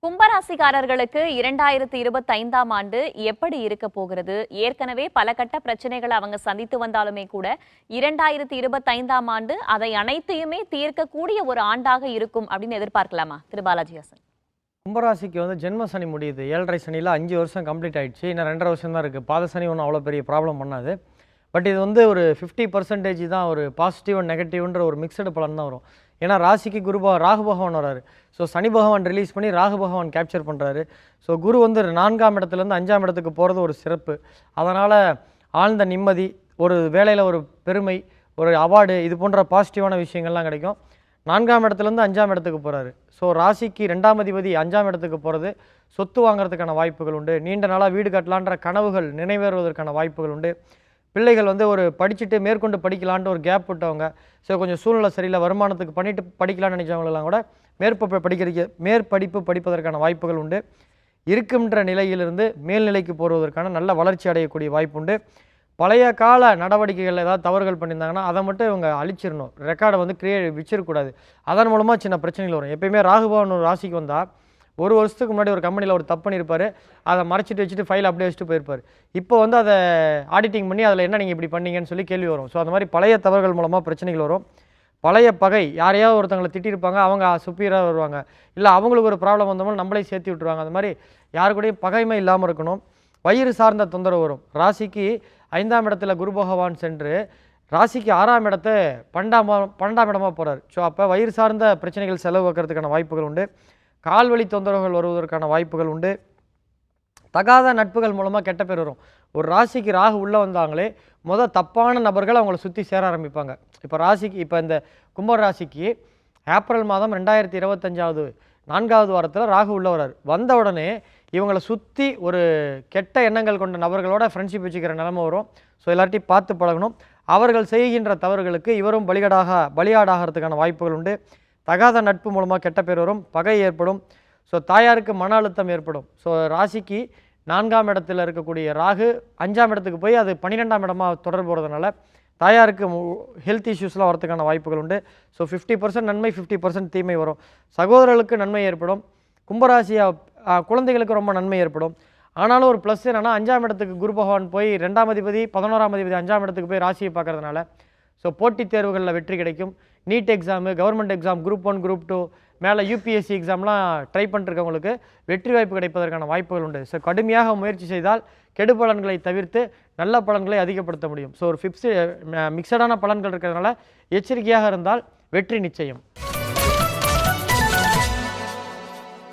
கும்பராசிக்காரர்களுக்கு 2025ஆம் ஆண்டு எப்படி இருக்க போகிறது? ஏற்கனவே பல கட்ட பிரச்சனைகளை அவங்க சந்தித்து வந்தாலுமே கூட 2025ஆம் ஆண்டு அதை அனைத்தையுமே தீர்க்கக்கூடிய ஒரு ஆண்டாக இருக்கும் அப்படின்னு எதிர்பார்க்கலாமா திரு பாலாஜி ஹாசன்? கும்பராசிக்கு ஜென்ம சனி முடியுது. 7.5 சனியில் 5 வருஷம் கம்ப்ளீட் ஆயிடுச்சு. இன்னும் 2.5 வருஷம் தான் இருக்குது. பாத சனி ஒன்றும் அவ்வளோ பெரிய ப்ராப்ளம் பண்ணாது. பட் இது ஒரு 50% தான் ஒரு பாசிட்டிவ் அண்ட் நெகட்டிவ்ன்ற ஒரு மிக்சடு பலன் தான் வரும். ஏன்னா ராசிக்கு ராகு பகவான் வராரு. ஸோ சனி பகவான் ரிலீஸ் பண்ணி ராகு பகவான் கேப்சர் பண்ணுறாரு. ஸோ குரு 4ஆம் இடத்துலேருந்து 5ஆம் இடத்துக்கு போகிறது ஒரு சிறப்பு. அதனால் ஆழ்ந்த நிம்மதி, ஒரு வேலையில் ஒரு பெருமை, ஒரு அவார்டு, இது போன்ற பாசிட்டிவான விஷயங்கள்லாம் கிடைக்கும். 4ஆம் இடத்துலேருந்து 5ஆம் இடத்துக்கு போகிறாரு. ஸோ ராசிக்கு 2ஆம் அதிபதி 5ஆம் இடத்துக்கு போகிறது சொத்து வாங்குறதுக்கான வாய்ப்புகள் உண்டு. நீண்ட நாளாக வீடு கட்டலான்ற கனவுகள் நிறைவேறுவதற்கான வாய்ப்புகள் உண்டு. பிள்ளைகள் ஒரு படிச்சுட்டு மேற்கொண்டு படிக்கலான்ட்டு ஒரு கேப் விட்டவங்க, ஸோ கொஞ்சம் சூழ்நிலை சரியில்லை, வருமானத்துக்கு பண்ணிட்டு படிக்கலாம்னு நினைச்சவங்களெல்லாம் கூட மேற்படிப்பு படிப்பதற்கான வாய்ப்புகள் உண்டு. இருக்குன்ற நிலையிலிருந்து மேல்நிலைக்கு போடுவதற்கான நல்ல வளர்ச்சி அடையக்கூடிய வாய்ப்பு உண்டு. பழைய கால நடவடிக்கைகள் ஏதாவது தவறுகள் பண்ணியிருந்தாங்கன்னா அதை மட்டும் இவங்க அழிச்சிடணும். ரெக்கார்டை வச்சிருக்கக்கூடாது. அதன் மூலமாக சின்ன பிரச்சனைகள் வரும். எப்பயுமே ராகுபவன் ஒரு ராசிக்கு வந்தால் ஒரு வருஷத்துக்கு முன்னாடி ஒரு கம்பெனியில் ஒரு தப்பு பண்ணியிருப்பார். அதை மறைச்சிட்டு வச்சுட்டு ஃபைல் அப்படியே வச்சுட்டு போயிருப்பார். இப்போ அதை ஆடிட்டிங் பண்ணி அதில் என்ன நீங்கள் இப்படி பண்ணீங்கன்னு சொல்லி கேள்வி வரும். ஸோ அந்த மாதிரி பழைய தவறுகள் மூலமாக பிரச்சனைகள் வரும். பழைய பகை, யாரையாவது ஒருத்தங்களை திட்டிருப்பாங்க, அவங்க சுப்பீராக வருவாங்க, இல்லை அவங்களுக்கு ஒரு ப்ராப்ளம் வந்தவங்க நம்மளே சேர்த்து விட்டுருவாங்க. அந்த மாதிரி யாரு கூடயும் பகைமை இல்லாமல் இருக்கணும். வயிறு சார்ந்த தொந்தரவு வரும். ராசிக்கு 5ஆம் இடத்துல குரு பகவான் சென்று ராசிக்கு 6ஆம் இடத்தை 12ஆம் இடமாக போகிறார். ஸோ அப்போ வயிறு சார்ந்த பிரச்சனைகள் செலவு வைக்கிறதுக்கான வாய்ப்புகள் உண்டு. கால்வழி தொந்தரவுகள் வருவதற்கான வாய்ப்புகள் உண்டு. தகாத நட்புகள் மூலமாக கெட்ட பேர் வரும். ஒரு ராசிக்கு ராகு உள்ளே வந்தாங்களே தப்பான நபர்கள் அவங்கள சுற்றி சேர ஆரம்பிப்பாங்க. இப்போ இந்த கும்ப ராசிக்கு ஏப்ரல் மாதம் 2025 4வது வாரத்தில் ராகு உள்ள வரார். வந்த உடனே இவங்களை சுற்றி ஒரு கெட்ட எண்ணங்கள் கொண்ட நபர்களோட ஃப்ரெண்ட்ஷிப் வச்சுக்கிற நிலைமை வரும். ஸோ எல்லார்ட்டையும் பார்த்து பழகணும். அவர்கள் செய்கின்ற தவறுகளுக்கு இவரும் பலியாடாகிறதுக்கான வாய்ப்புகள் உண்டு. தகாத நட்பு மூலமாக கெட்ட பேர் வரும், பகை ஏற்படும். ஸோ தாயாருக்கு மன அழுத்தம் ஏற்படும். ஸோ ராசிக்கு 4ஆம் இடத்துல இருக்கக்கூடிய ராகு 5ஆம் இடத்துக்கு போய் அது 12ஆம் இடமாக தொடர்பு போகிறதுனால தாயாருக்கு ஹெல்த் இஷ்யூஸ்லாம் வரதுக்கான வாய்ப்புகள் உண்டு. ஸோ 50% நன்மை 50% தீமை வரும். சகோதரர்களுக்கு நன்மை ஏற்படும். கும்பராசியாக குழந்தைகளுக்கு ரொம்ப நன்மை ஏற்படும். ஆனாலும் ஒரு ப்ளஸ் என்னென்னா 5ஆம் இடத்துக்கு குரு பகவான் போய் 2ஆம் அதிபதி 11ஆம் அதிபதி 5ஆம் இடத்துக்கு போய் ராசியை பார்க்கறதுனால ஸோ போட்டித் தேர்வுகளில் வெற்றி கிடைக்கும். NEET exam, government exam, group 1 group 2 மேலே யூபிஎஸ்சி எக்ஸாம்லாம் ட்ரை பண்ணிருக்கவங்களுக்கு வெற்றி வாய்ப்பு கிடைப்பதற்கான வாய்ப்புகள் உண்டு. ஸோ கடுமையாக முயற்சி செய்தால் கெடு பலன்களை தவிர்த்து நல்ல பலன்களை அதிகப்படுத்த முடியும். ஸோ ஒரு மிக்சடான பலன்கள் இருக்கிறதுனால எச்சரிக்கையாக இருந்தால் வெற்றி நிச்சயம்.